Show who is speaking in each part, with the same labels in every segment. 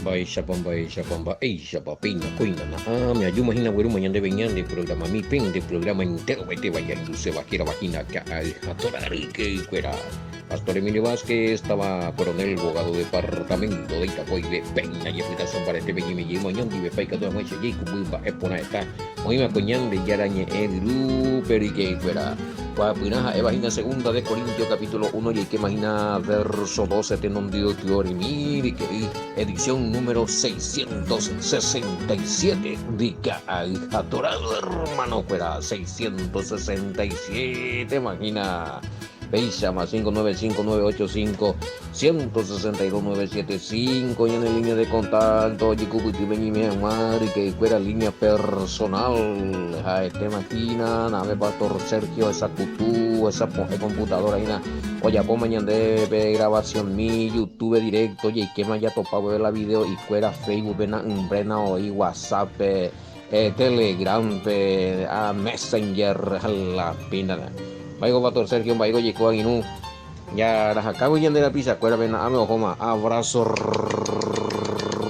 Speaker 1: Shapamba, Pina, Kuina, me ayuma hina mañana de veñan de programa mi pen de programa entero vete vaya se vaquera vagina que a toda que fuera. Pastor Emilio Vázquez estaba coronel abogado departamento de Itacoy de Peña y explicación para este peñi me llevo ñon dive paica toda mucha y cububa epona está muy me coñan de yarañe el pero y que fuera. Pinaja Evagina segunda de Corintios capítulo 1 y que imagina verso 12 tenondido y que edición número 667 dica atorado hermano fuera 667 imagina Peisa más 5959851629775 y en el línea de contacto y que fuera línea personal a este máquina nave pastor Sergio esa cutú esa computadora ahí oye po mañana de grabación mi YouTube directo y que me haya topado de la video y fuera Facebook brena o y WhatsApp Telegram a Messenger a la pina Baigo Pastor Sergio, Baigo Yeco Aguinú. Ya las acabo de la pizza, cuera ven a ojoma, abrazo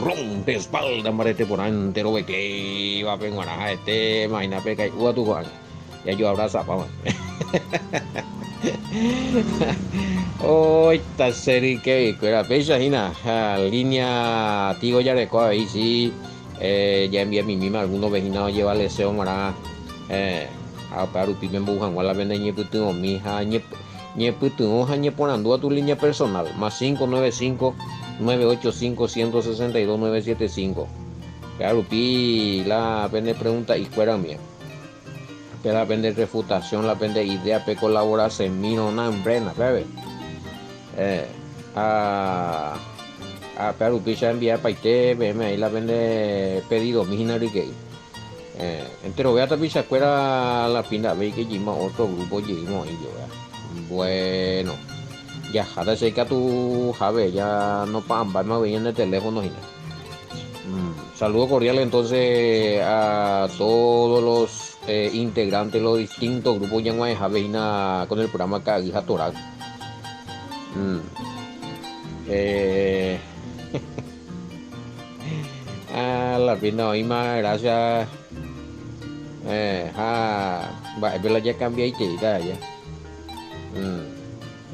Speaker 1: rompe espalda, marete por antero, que va a pegar a este, maina peca y tu Juan. Ya yo abrazo a Pama. Oh, esta serie que cuera pecha, Gina, línea Tigo Yareco, ahí sí, ya envié a mi misma algunos vecinos llevarle deseo para. Para utilizar la venda ñeputu mi ñeputu hoja ñeponando a tu línea personal más 595-985-162-975 claro pi la pende pregunta y fuera mía que la pende refutación la pende idea pe colaborarse mino na emprena bebé a pero pi ya envía paite veme ahí la pende pedido mi que entero voy a tapar fuera la pinta ve que llevamos otro grupo llevamos y yo bueno ya ahora sé que tu jave ya no pamba más bien en el teléfono saludo cordial entonces a todos los integrantes de los distintos grupos ya no hay javeina con el programa Caguija Toral a la pinta hoy más gracias pero ya cambié y ya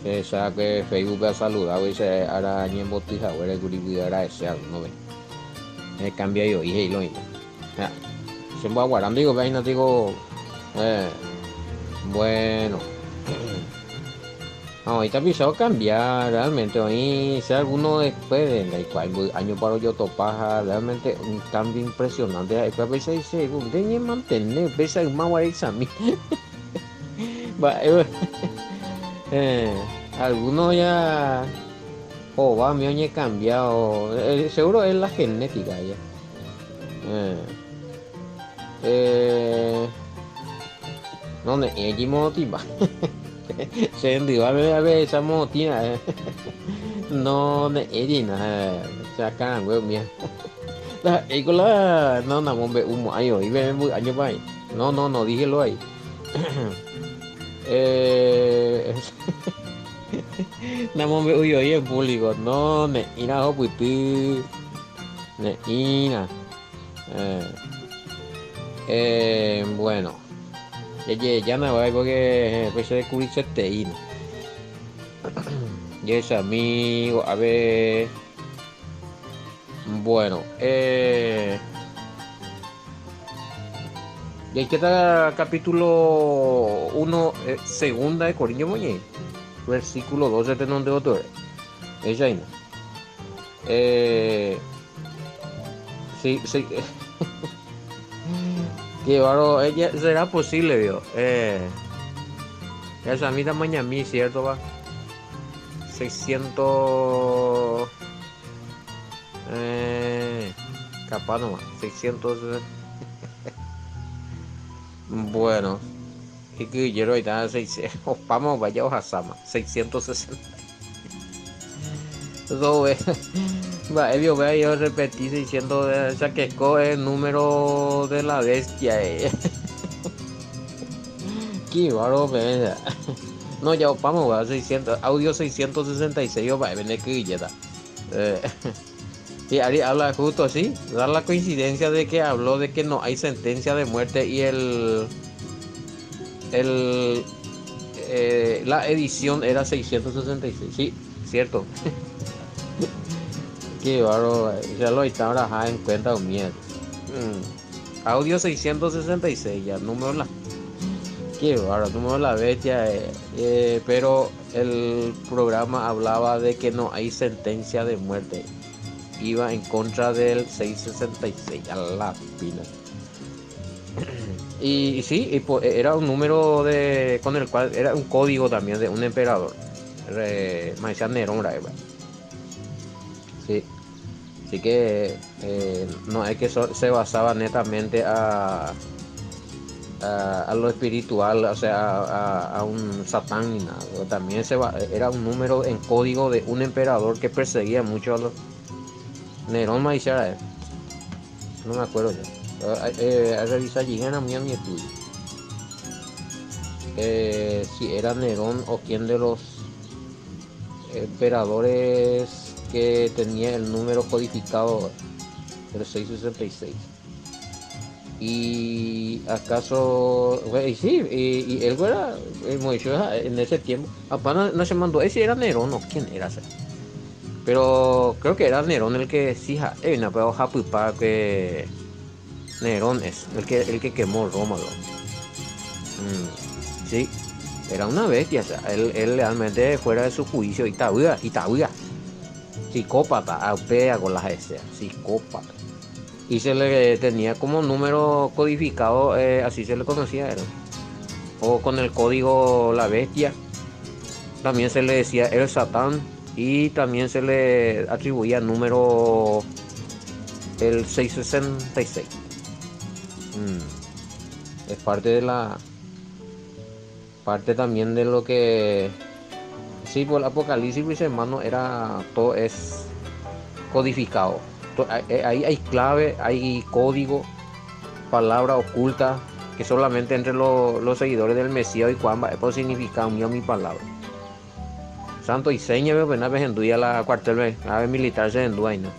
Speaker 1: se sabe que Facebook ha saludado y se hará en botija ahora el grupo era ese no ve cambia yo y lo mismo se va guardando digo vaina digo bueno ahorita pisado cambiar realmente hoy si alguno después de año para yo topaja realmente un cambio impresionante después a veces dice de mantener pesa más guardiza a mí algunos ya va me han cambiado seguro es la genética ya no ne motiva se envió a ver esa motina no ne edina sacan güey mía la ecola no na bombe humo ayo y ve muy año bai no dígelo ahí na bombe uyo ahí en público no ne ina ho puipi ne ina bueno ya no va porque empecé a descubrir teína y es amigo a ver bueno y aquí está capítulo 1 segunda de Corintios Moñé versículo 12 de donde otro es ahí sí que baro ella será posible vio esa mitad mañana mí cierto va 600 capaz nomás 600 bueno y que yo ahorita 600 vamos vaya hoja sama 660 eso va yo voy a yo repetir 600 o sea que escoge el número de la bestia qué baro no ya vamos va 600 audio 666 va a venir que ya está Y Ari habla justo así, da la coincidencia de que habló de que no hay sentencia de muerte y el la edición era 666, sí, cierto. Qué bárbaro, ya lo están ahora en cuenta un miedo. Audio 666 ya, número la. Qué bárbaro, número la bestia. Pero el programa hablaba de que no hay sentencia de muerte. Iba en contra del 666, a la pila. Y sí, era un número con el cual era un código también de un emperador. Me decía Nerón, sí. Así que no es que se basaba netamente a lo espiritual, o sea, a un satán ni nada. También era un número en código de un emperador que perseguía mucho a los. Nerón me decía, no me acuerdo ya. A revisar llegan a mi estudio. Si era Nerón o quién de los emperadores que tenía el número codificado del 666. Y acaso, y sí, y él era Moisés en ese tiempo. Apenas no se mandó, ese era Nerón o quién era ese. Pero creo que era Nerón el que sí, una pero japupa que Nerón es el que quemó Roma. Sí, era una bestia, o sea, él realmente fuera de su juicio y tabuya, psicópata, apea con las S, psicópata. Y se le tenía como número codificado, así se le conocía a él. O con el código la bestia, también se le decía el Satán. Y también se le atribuía número el 666. Es parte también de lo que sí, por el Apocalipsis, mis hermanos, era todo es codificado. Ahí hay clave, hay código, palabra oculta que solamente entre los seguidores del Mesías y Juan puede significar mi palabra. Santo y seña veo pena vez en duya la cuartel ave militar se en duaina.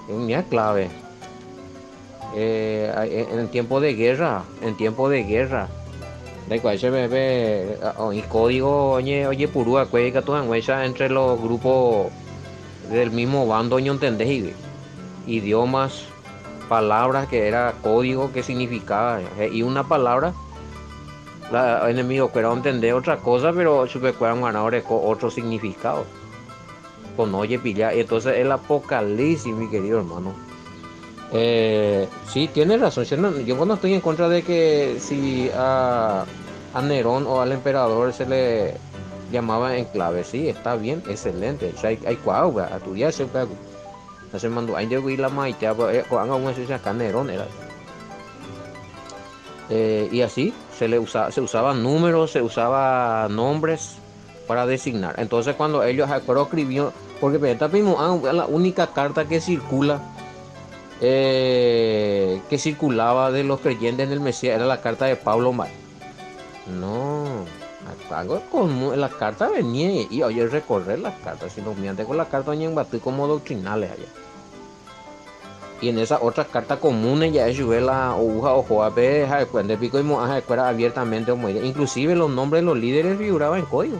Speaker 1: Es una clave. En tiempo de guerra, de cual se ve y código oye purúa cueca tu angüecha entre los grupos del mismo bando no entendés idiomas, palabras que era código que significaba y una palabra la enemigo quiera entender otra cosa, pero supe que eran ganadores con otro significado. Con oye pilla, entonces el Apocalipsis, mi querido hermano. Sí, tiene razón. Yo no estoy en contra de que si a Nerón o al emperador se le llamaba en clave, sí, está bien, excelente. O sea, hay cuau, a tu día se mandó, hay de la maite, con un acá Nerón era. Y así se usaban números, se usaba nombres para designar. Entonces cuando ellos escribieron, porque la única carta que circula, que circulaba de los creyentes en el Mesías era la carta de Pablo Mar. No, con la carta venía y oye recorrer las cartas, si no miente con la carta en batí como doctrinales allá. Y en esas otras cartas comunes ya es la hoja o joape de pico y moaja escuela abiertamente inclusive los nombres de los líderes figuraban en código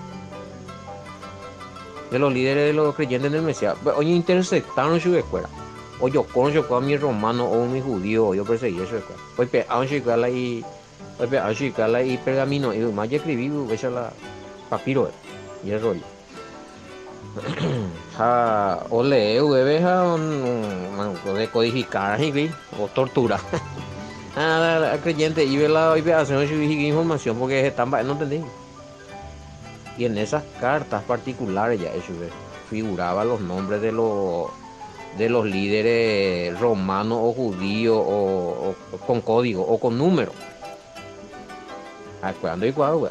Speaker 1: de los líderes de los creyentes del Mesías. Oye, interceptaron su escuela o yo conozco a mi romano o mi judío, yo perseguí eso escuela pues pegaron y pergamino y más ya escribí esa la papiro y el rollo. O leo de codificar o tortura la creyente y ve la hacer información porque están no entendí. Y en esas cartas particulares ya eso figuraban los nombres de los líderes romanos o judíos o con código o con número. Cuando igual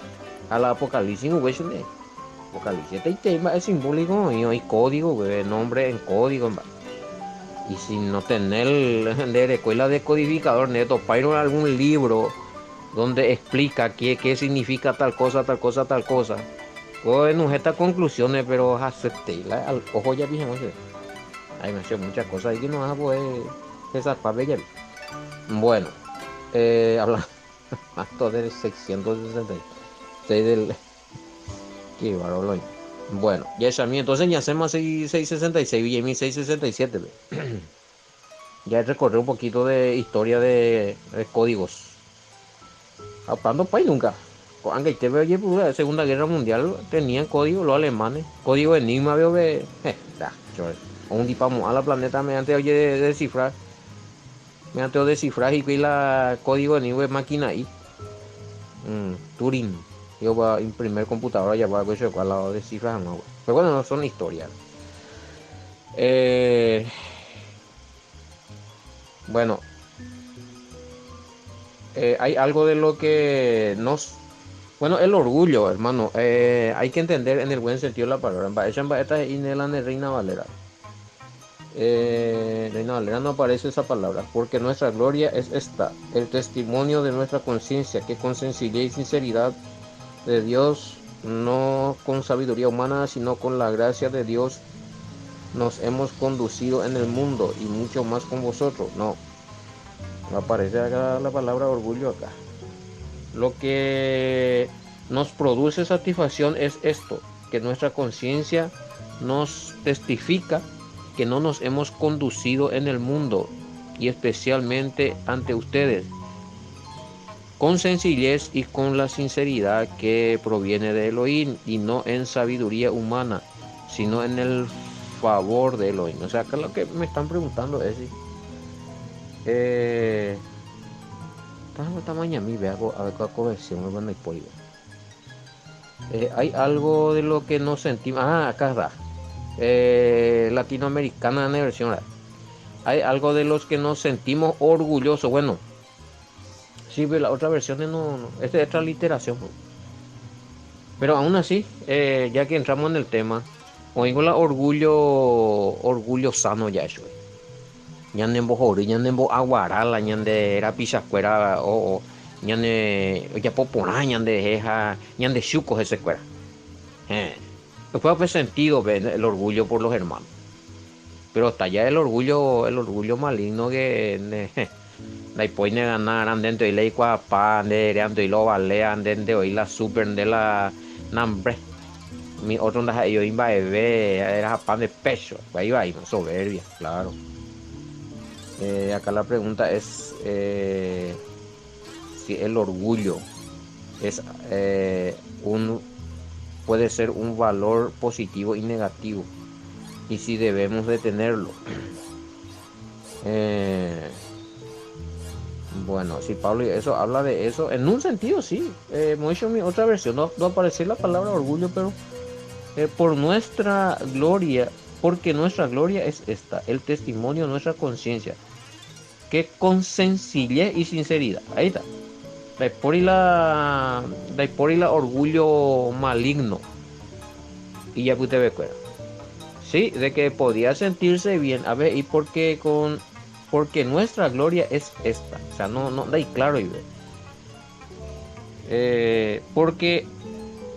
Speaker 1: a la Apocalipsis Apocalipsis este tema es simbólico y hay código, nombre en código. Y si no tener de escuela de codificador neto, para algún libro donde explica qué significa tal cosa. Pues no estas conclusiones, pero acepté al ojo ya bien, Hay muchas cosas ahí que no vas a poder esas papellas. Bueno, hablando más del 666 del... Qué bárbaro. Bueno, ya es a mí, entonces ya hacemos 666 y 1667. Ya recorrí un poquito de historia de códigos. Hablando pues nunca. Aunque te veo la Segunda Guerra Mundial tenían código los alemanes. Código Enigma veo que un tipo a la planeta mediante oye descifrar. Mediante o descifrar y que la código Enigma de máquina ahí. Turing. Yo voy a imprimir computadora ya voy a al lado de cifras no. Pero bueno, no son historias. Bueno, hay algo de lo que nos... Bueno, el orgullo, hermano, hay que entender en el buen sentido de la palabra. Esta es Reina Valera. Reina Valera no aparece esa palabra, porque nuestra gloria es esta, el testimonio de nuestra conciencia, que con sencillez y sinceridad de Dios, no con sabiduría humana, sino con la gracia de Dios, nos hemos conducido en el mundo y mucho más con vosotros. No aparece acá la palabra orgullo acá. Lo que nos produce satisfacción es esto, que nuestra conciencia nos testifica que no nos hemos conducido en el mundo y especialmente ante ustedes con sencillez y con la sinceridad que proviene de Elohim y no en sabiduría humana, sino en el favor de Elohim. O sea, acá lo que me están preguntando es si tamaño a mí veo a ver cuál conversión bueno y pollo. Hay algo de lo que nos sentimos. Acá está. Latinoamericana en la versión. Hay algo de los que nos sentimos orgullosos. Bueno, sí, pero la otra versión no. Esta es otra literación. Pero aún así, ya que entramos en el tema, oigo la orgullo sano ya eso. Ñande mbojori, ñande mbo aguarala, ñande era pisacuera o ñande ya popona, ñande jeja, ñande chucos ese cuera. Después fue sentido el orgullo por los hermanos. Pero hasta allá el orgullo maligno que después de ganar andando y ley cuapa, andando y lo vale, andando y la super de la nambre. Mi otro anda yo iba a ver, era pan de pecho, ahí va, soberbia, claro. Acá la pregunta es si el orgullo es puede ser un valor positivo y negativo y si debemos detenerlo. Bueno, si Pablo eso habla de eso en un sentido sí. Mi otra versión no aparece la palabra orgullo, pero por nuestra gloria, porque nuestra gloria es esta, el testimonio de nuestra conciencia, que con sencillez y sinceridad, ahí está, por y la orgullo maligno, y ya usted ve cuenta, sí, de que podía sentirse bien, a ver, y porque nuestra gloria es esta, o sea, no da claro y ve, porque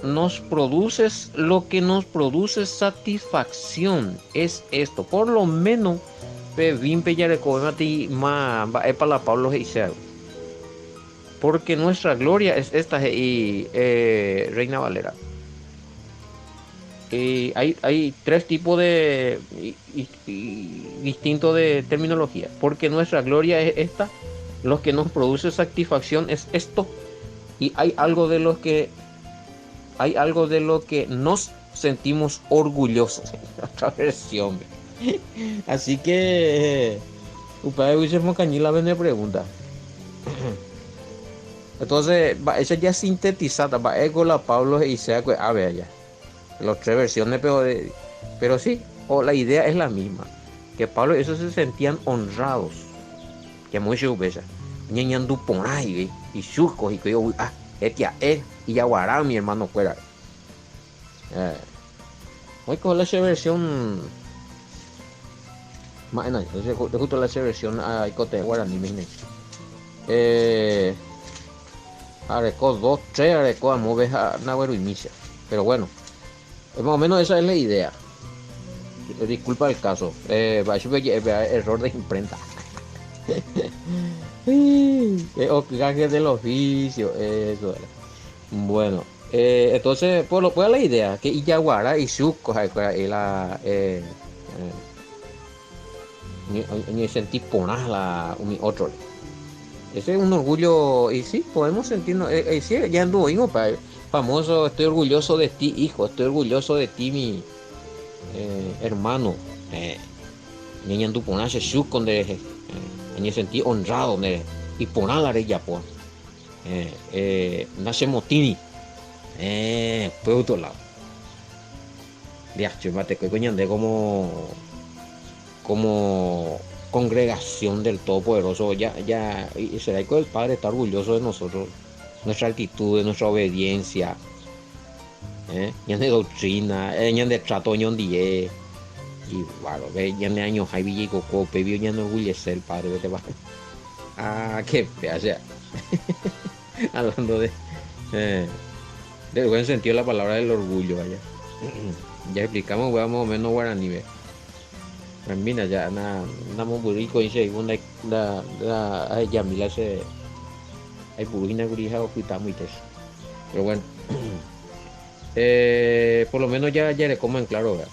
Speaker 1: nos produce lo que nos produce satisfacción es esto, por lo menos vimpe ya de para Pablo y sea, porque nuestra gloria es esta y Reina Valera. Hay tres tipos de distintos de terminología, porque nuestra gloria es esta, lo que nos produce satisfacción es esto, y hay algo de lo que nos sentimos orgullosos. Otra versión. Así que padre Guillermo Cañila me pregunta. Entonces esa ya sintetizada va con la Pablo y sea a ver ya las tres versiones, pero sí, la idea es la misma, que Pablo y eso se sentían honrados, que mucho veces ñañando por ahí y surcos y que yo y yaguará mi hermano fuera. Hoy con la versión más justo la versión hay cote guaraní mismo. Areco 2, 3 areco mover a Nahuero y Misa. Pero bueno, más o menos esa es la idea. disculpa el caso. Error de imprenta. O gajes del oficio, eso era. Bueno, entonces, pues la idea, que Iyaguara y su cosa, la, ni sentí poner la, mi otro. Ese es un orgullo, y sí, podemos sentirnos, sí, ya anduvo, famoso, estoy orgulloso de ti, hijo, estoy orgulloso de ti, mi hermano. Niña andu ponerse su con de, en sentí honrado, y poner la ya pues. Nace motini, por otro lado. Ya, chumate, que coño de como congregación del Todopoderoso, ya, y será que el Padre está orgulloso de nosotros, nuestra actitud, de nuestra obediencia, ya de doctrina, ya de trato, ya de y bueno, ya de años hay villico cope, ya no orgullece el Padre, vete va. Ah, qué fea, sea. Hablando eh, de buen sentido la palabra del orgullo, vaya. Ya explicamos, más o menos guaraní, ve. Mira, ya nada burrico y se la Yamila se hay burina gurija o cuita muy tes. Pero bueno, por lo menos ya le coman claro, ¿verdad?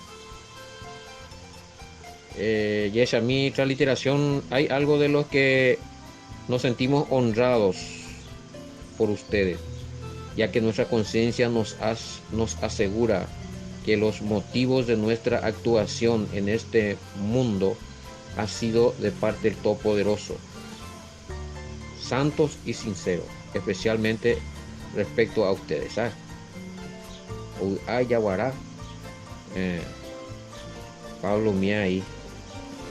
Speaker 1: Y esa mi transliteración, hay algo de los que nos sentimos honrados por ustedes, ya que nuestra conciencia nos asegura que los motivos de nuestra actuación en este mundo ha sido de parte del Todopoderoso, santos y sinceros, especialmente respecto a ustedes. ¿Sabes? Yaguará, Pablo Mía ahí,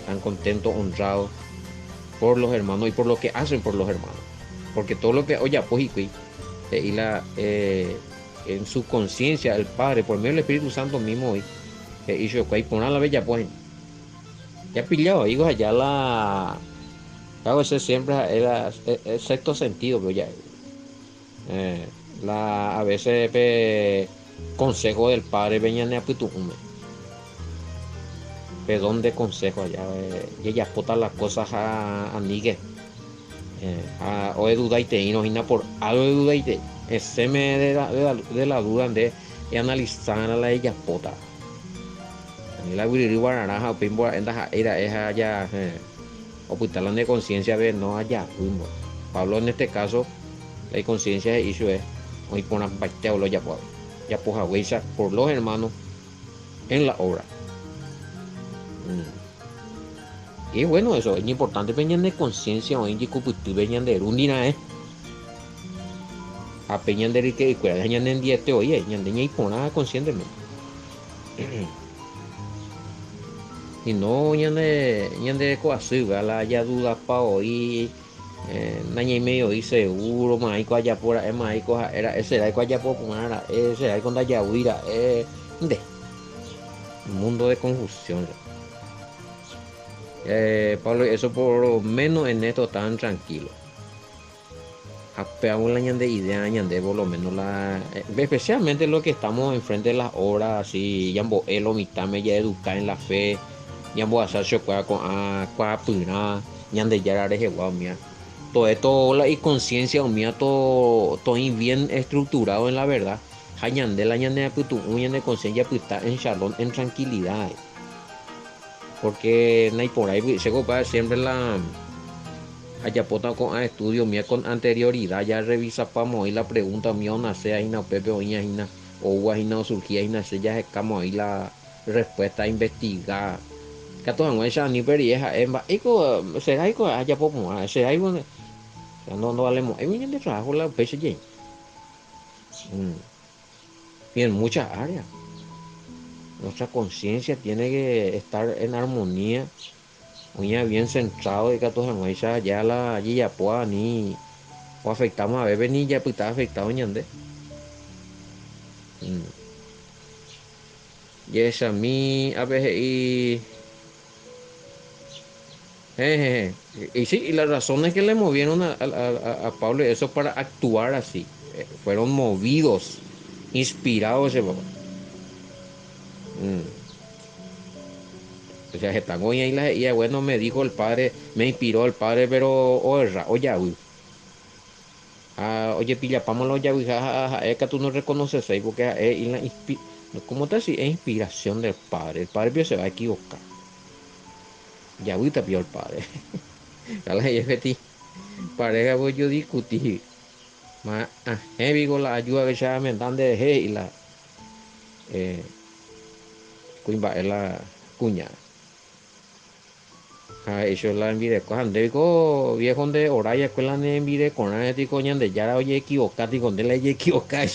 Speaker 1: tan contento, honrado por los hermanos y por lo que hacen por los hermanos. Porque todo lo que, oye, pues, y en su conciencia, el Padre, por medio del Espíritu Santo mismo, hoy, hizo que poner la bella, pues, ya pillado, digo, allá claro, ese siempre era el sexto sentido, pero ya, a veces, consejo del Padre, venían a pitume, perdón de consejo allá, y ella pota las cosas a Nigue. O de duda y te no por algo de duda y te ese me de la duda de analizar a la ella pota a la guiri naranja o pimbo era esa ya o pues la de conciencia de no allá fuimos Pablo en este caso la conciencia de hizo es hoy por una parte lo ya pues por los hermanos en la obra. Y bueno, eso es importante, venían de conciencia, hoy en venían de rundina, a peñan de que y cuida de en diete, oye, ñan de ña y pona conscientemente. Y no ñan de coasí, la ya duda pa hoy, naña y medio y seguro, maico allá por ahí, maico era ese era allá por pomara, ese era con allá huira, de un mundo de confusión. Pablo, eso por lo menos en esto tan tranquilo. Apeamos la de idea, de por lo menos especialmente lo que estamos enfrente de las horas, así, yambo elo mitad me ya educar en la fe, yambo hacer chocar con puna, de ya eres igual mía. Todo esto, la conciencia mía, todo bien estructurado en la verdad. Hañande la ñande putu, de conciencia puta en charlón, en tranquilidad. Porque no hay por ahí, se copa siempre la haya potado con estudio mía con anterioridad, ya revisa para y la pregunta mía, no sé, ahí no pepe o guajina o surgía, y no sé, ya escamos ahí la respuesta a investigar. Que todo en esa ni perieja, será que haya poco, será ahí bueno, no valemos, es bien de trabajo la PSG. Y en muchas áreas. Nuestra conciencia tiene que estar en armonía, muy bien centrado de que todos ya la ya pueda ni o afectamos a bebé ni ya pues está afectado ñande. Y es a mí a veces y sí, y las razones que le movieron a Pablo eso para actuar así, fueron movidos, inspirados ese papá. O sea, están hoy ahí y bueno, me dijo el padre, me inspiró el padre, pero oye, uy. Oye, pilla, pámoslo ya, uy, es que tú no reconoces ahí, porque ¿cómo te decís? Es inspiración del padre. El padre se va a equivocar. Ya, uy, te pilló el padre. A la ti, pareja, pues yo discutí. Más, digo, la ayuda que ya me dan de y la, eh, cuimba, es la cuña. Eso la envidia cojan de viejo de oraya escuela ne envidia con la neti coñan de ya oye equivocate y con de la equivocada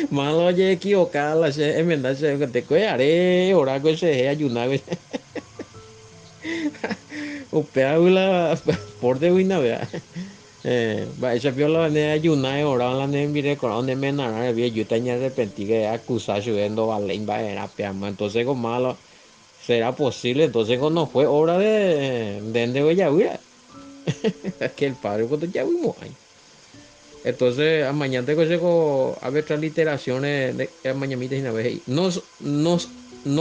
Speaker 1: malo oye equivocada la se enmendar se que te haré orar con se ayunar o pea la por de wina vea va esa viola ne ayunar orar la ne envidia con donde me nada bien yo tenía de repente que acusar subiendo vale va era pea entonces con malo será posible entonces no fue obra de ella que el padre cuando ya vimos ahí. Entonces, a mañana te consejo a ver otras literaciones de mañanita y una vez. No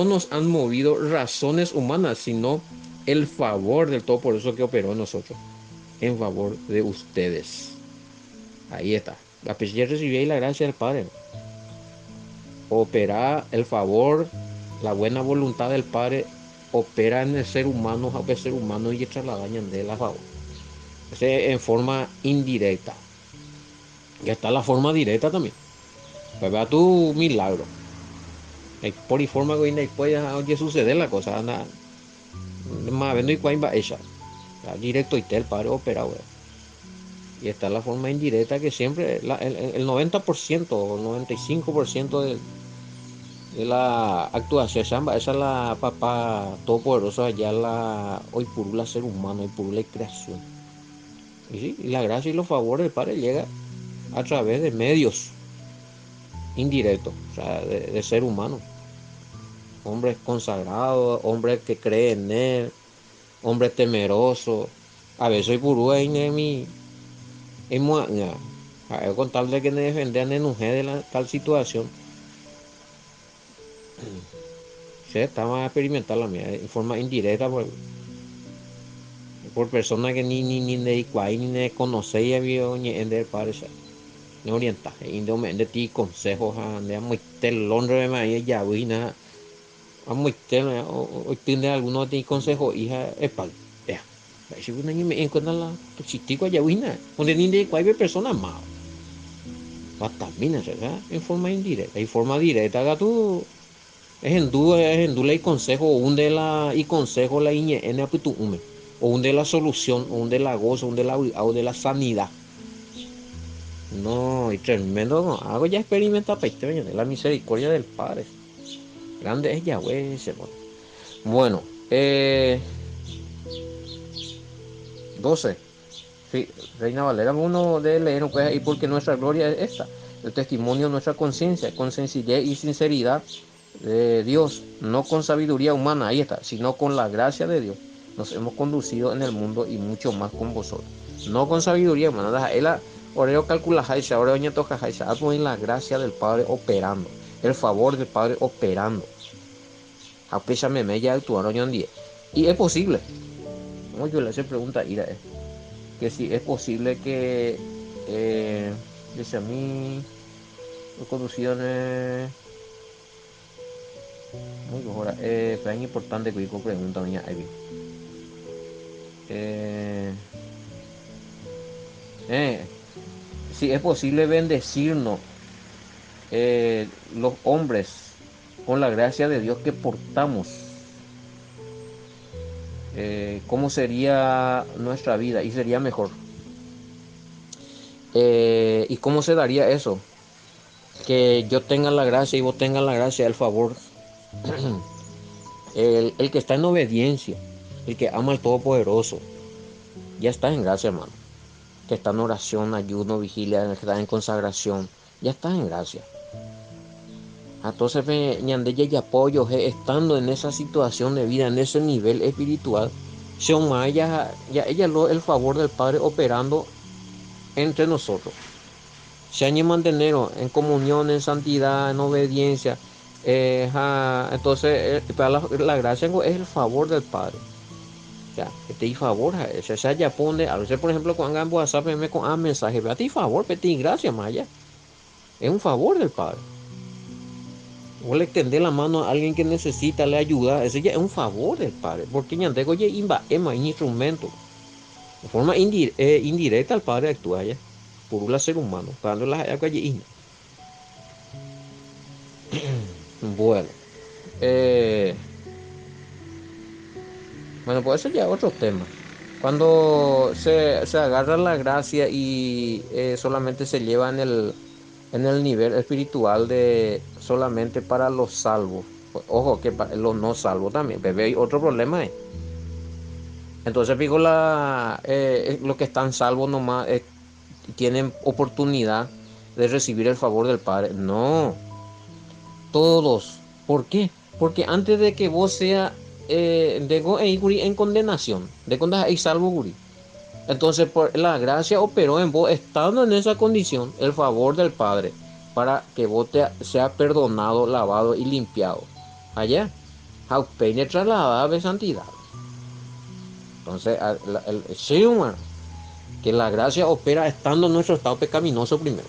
Speaker 1: nos han movido razones humanas, sino el favor del todo por eso que operó en nosotros, en favor de ustedes. Ahí está. La pesilla recibí la gracia del Padre. Opera el favor, la buena voluntad del Padre opera en el ser humano, a ser humano y echa la daña de la favor. En forma indirecta. Ya está la forma directa también. Pues vea tu milagro. Por forma que después oye suceder la cosa. Anda, más vendo y cuál va ella. Directo y el padre operado. Y está la forma indirecta que siempre, el 90% o el 95% de la actuación, esa es la papá todopoderoso allá, hoy purula ser humano, hoy purula creación. Y, sí, y la gracia y los favores del Padre llega a través de medios indirectos, o sea, de ser humano. Hombres consagrados, hombres que creen en él, hombres temerosos. A veces soy purú en mi con tal de que me defendan en un de tal situación. Se estaba a experimentar la mía en forma indirecta por personas que ni de igual ni de conocer y había en del padre no orienta y de ti consejos de muy telón de maíz ya nada a muy telón o tiene algunos de consejos hija es para ya si uno me encuentra la chistico ya donde ni de cualquier persona más también en forma indirecta y forma directa tú es en duda y consejo un de la y consejo la iñe en apitu o un de la solución o un de la gozo un de la sanidad. No, y tremendo, no, hago ya experimenta pequeño de la misericordia del Padre. Grande es Yahweh, ese, bueno. Bueno, 12. Sí, Reina Valera, uno de leer, pues ahí porque nuestra gloria es esta. El testimonio de nuestra conciencia, con sencillez y sinceridad de Dios, no con sabiduría humana, ahí está, sino con la gracia de Dios. Nos hemos conducido en el mundo y mucho más con vosotros. No con sabiduría humana, Oreo calcula jaisa, ahora doña toca jaisa, en la gracia del Padre operando, el favor del Padre operando. A pesar de me ya actuaron hoy en día. Y es posible. Como yo le hace pregunta ira que si es posible que dice a mí conducciones muy mejor es importante que yo pregunta doña Ivy si es posible bendecirnos los hombres con la gracia de Dios que portamos, cómo sería nuestra vida y sería mejor. ¿Y cómo se daría eso? Que yo tenga la gracia y vos tengas la gracia, el favor. El que está en obediencia, el que ama al Todopoderoso, ya está en gracia, hermano. Que está en oración, ayuno, vigilia, que está en consagración, ya está en gracia. Entonces, ñandella y apoyo, estando en esa situación de vida, en ese nivel espiritual, ya ella el favor del Padre operando entre nosotros. Se han mantener en comunión, en santidad, en obediencia, Entonces, para la gracia es el favor del Padre. Ya, que te favor a eso. O sea, ya pone, a veces, por ejemplo, cuando hagan WhatsApp, me con mensaje, a ti favor, te gracia, Maya. Es un favor del Padre. Vos le extender la mano a alguien que necesita, le ayuda, ese ya es un favor del Padre. Porque ya tengo ya es un instrumento. De forma indirecta, el Padre actúa ya. Por un ser humano, cuando las calle. Bueno, eh, bueno, pues eso ya es otro tema. Cuando se agarra la gracia y solamente se lleva en el nivel espiritual de solamente para los salvos. Pues, ojo, que para los no salvos también. Pero hay otro problema. Entonces, digo, los que están salvos nomás tienen oportunidad de recibir el favor del Padre. No, todos. ¿Por qué? Porque antes de que vos sea en condenación, de cuando hay salvo, guri. Entonces, por la gracia operó en vos, estando en esa condición, el favor del Padre, para que vos te sea perdonado, lavado y limpiado. Allá, peine trasladada de santidad. Entonces, el ser humano, que la gracia opera estando en nuestro estado pecaminoso primero.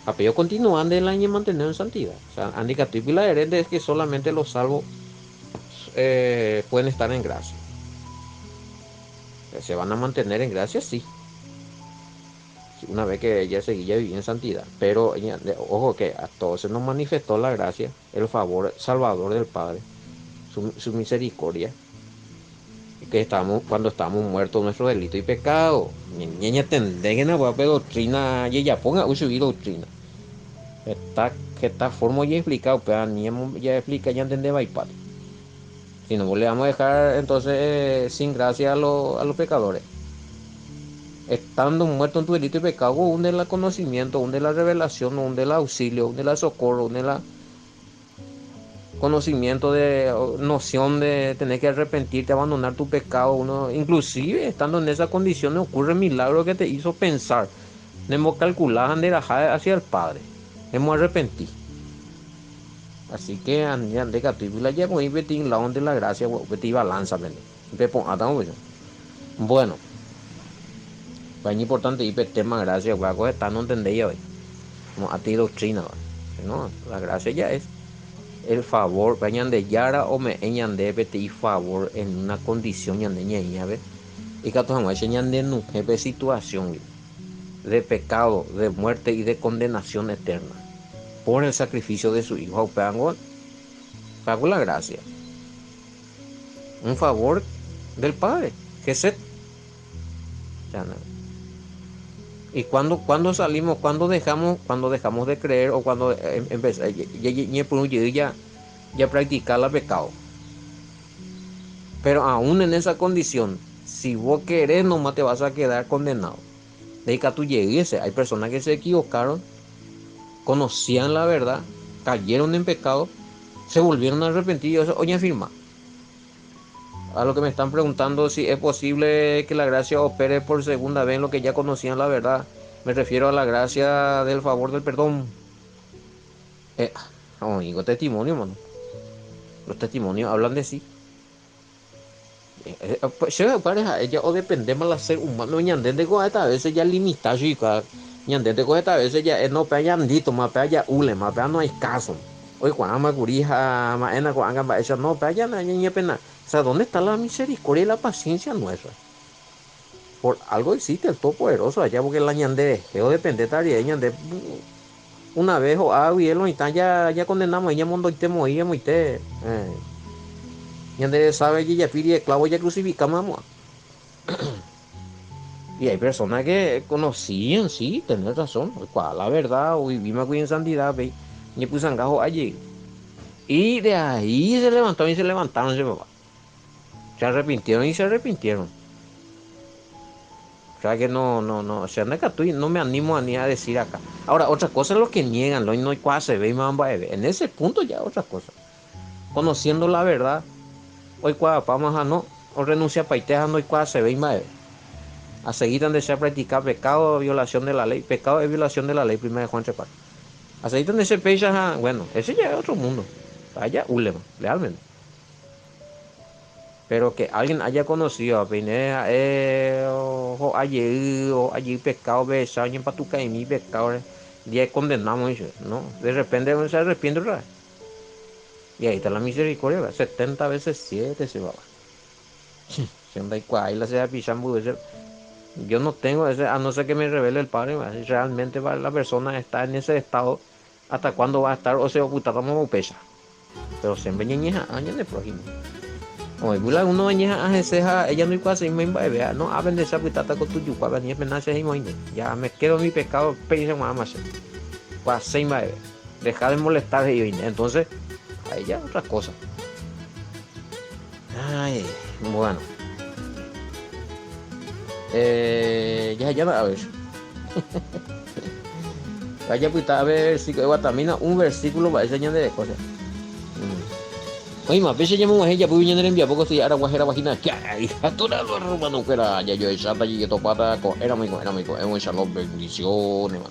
Speaker 1: Apello continúan de la y mantener en santidad. O sea, Andicatip y la herede es que solamente los salvos pueden estar en gracia. Se van a mantener en gracia, sí. Una vez que ella seguía viviendo en santidad. Pero, ojo, que a todos se nos manifestó la gracia, el favor salvador del Padre, su misericordia. Que estamos, cuando estamos muertos nuestro delito y pecado. Niña tendegen a doctrina, y ella ponga subir doctrina. Esta forma ya explicado, pero ya explica, ya entendemos y si no, le vamos a dejar entonces sin gracia a los pecadores. Estando muerto en tu delito y pecado, un del conocimiento, un de la revelación, un del auxilio, un del socorro, un del conocimiento de noción de tener que arrepentirte, abandonar tu pecado. Uno, inclusive estando en esa condición, ocurre un milagro que te hizo pensar. Hemos calculado hacia el Padre. Hemos arrepentido. Así que ande capítulo ya voy a la onda de la gracia, beti balanza, bueno, es importante y tema gracia, guaco está no entendéis hoy, como a ti doctrina, no, la gracia ya es el favor, vayan de yara o me eñan de beti favor en una condición ya ve, y que todos enseñan de un jefe situación de pecado, de muerte y de condenación eterna por el sacrificio de su hijo, pago la gracia. Un favor del Padre, que se... Y cuando salimos, cuando dejamos de creer o cuando empezamos ya practicar el pecado. Pero aún en esa condición, si vos querés, nomás te vas a quedar condenado. De que tú llegues, hay personas que se equivocaron, conocían la verdad, cayeron en pecado, se volvieron a arrepentir. Oye, afirma. A lo que me están preguntando si es posible que la gracia opere por segunda vez en lo que ya conocían la verdad. Me refiero a la gracia del favor del perdón. Amigo, testimonio, mano. Los testimonios hablan de sí. Pues pareja, ella o dependemos del ser humano. Ñandente con esta veces ya limita, chica. Ñandente con esta veces ya no pe yandito, más pe ya ule, más pe no hay caso. Hoy cuando ama curija, más ena cuando anga esa no pe ya na ñe pena. O sea, ¿dónde está la misericordia y la paciencia nuestra? Por algo existe el Todopoderoso allá, porque la ñande, yo depende de ñande. Una vez o algo y él no está, ya condenamos, ella mundo y te moíamos y te. Ñande sabe que ya pide clavo, ya crucificamos. Y hay personas que conocían, sí, tener razón, la verdad, o vivimos aquí en santidad, ve, y pues angajo allí. Y de ahí se levantaron y se levantaron, papá. Se arrepintieron y se arrepintieron. O sea que o sea, no me animo ni a decir acá. Ahora, otra cosa es lo que niegan, lo no hay se ve y mamba en ese punto ya otra cosa. Conociendo la verdad, hoy vamos a no, o renuncia a paiteja, no hay se ve y más a seguir donde se ha practicado pecado, violación de la ley. Pecado es violación de la ley, 1 Juan 3:4. Aceite donde se pecha, bueno, ese ya es otro mundo. Allá, ulema, realmente. Pero que alguien haya conocido a Pineda, o allí pescado, besaño para tu mi pescado, ya condenamos eso, ¿no? De repente uno se arrepiente otra vez. Y ahí está la misericordia, ¿verdad? 70 veces 7 se va. Si anda ahí la sea pichando, yo no tengo ese, a no ser que me revele el Padre, ¿verdad? Si realmente la persona está en ese estado, hasta cuándo va a estar, o sea, puta, estamos pesa. Pero siempre ñeñeja, años de prójimo. Oi, bula uno añeja a ceja, ella no hay casi me vea, no hablen de esa pitata con tu yuca, ni es menace y moine. Ya me quedo mi pescado, pero más. Pues deja de molestar y entonces, ahí ya otra cosa. Ay, bueno. Ya, a ver. Vaya pues a ver si guatamina un versículo para enseñar de cosas. Oye, más veces llamamos a ella, pues viene en poco estoy ahora guajera vagina, que ay, a toda la hermano que era, ya yo esa allí que topata, era muy, es un shalom, bendiciones, man.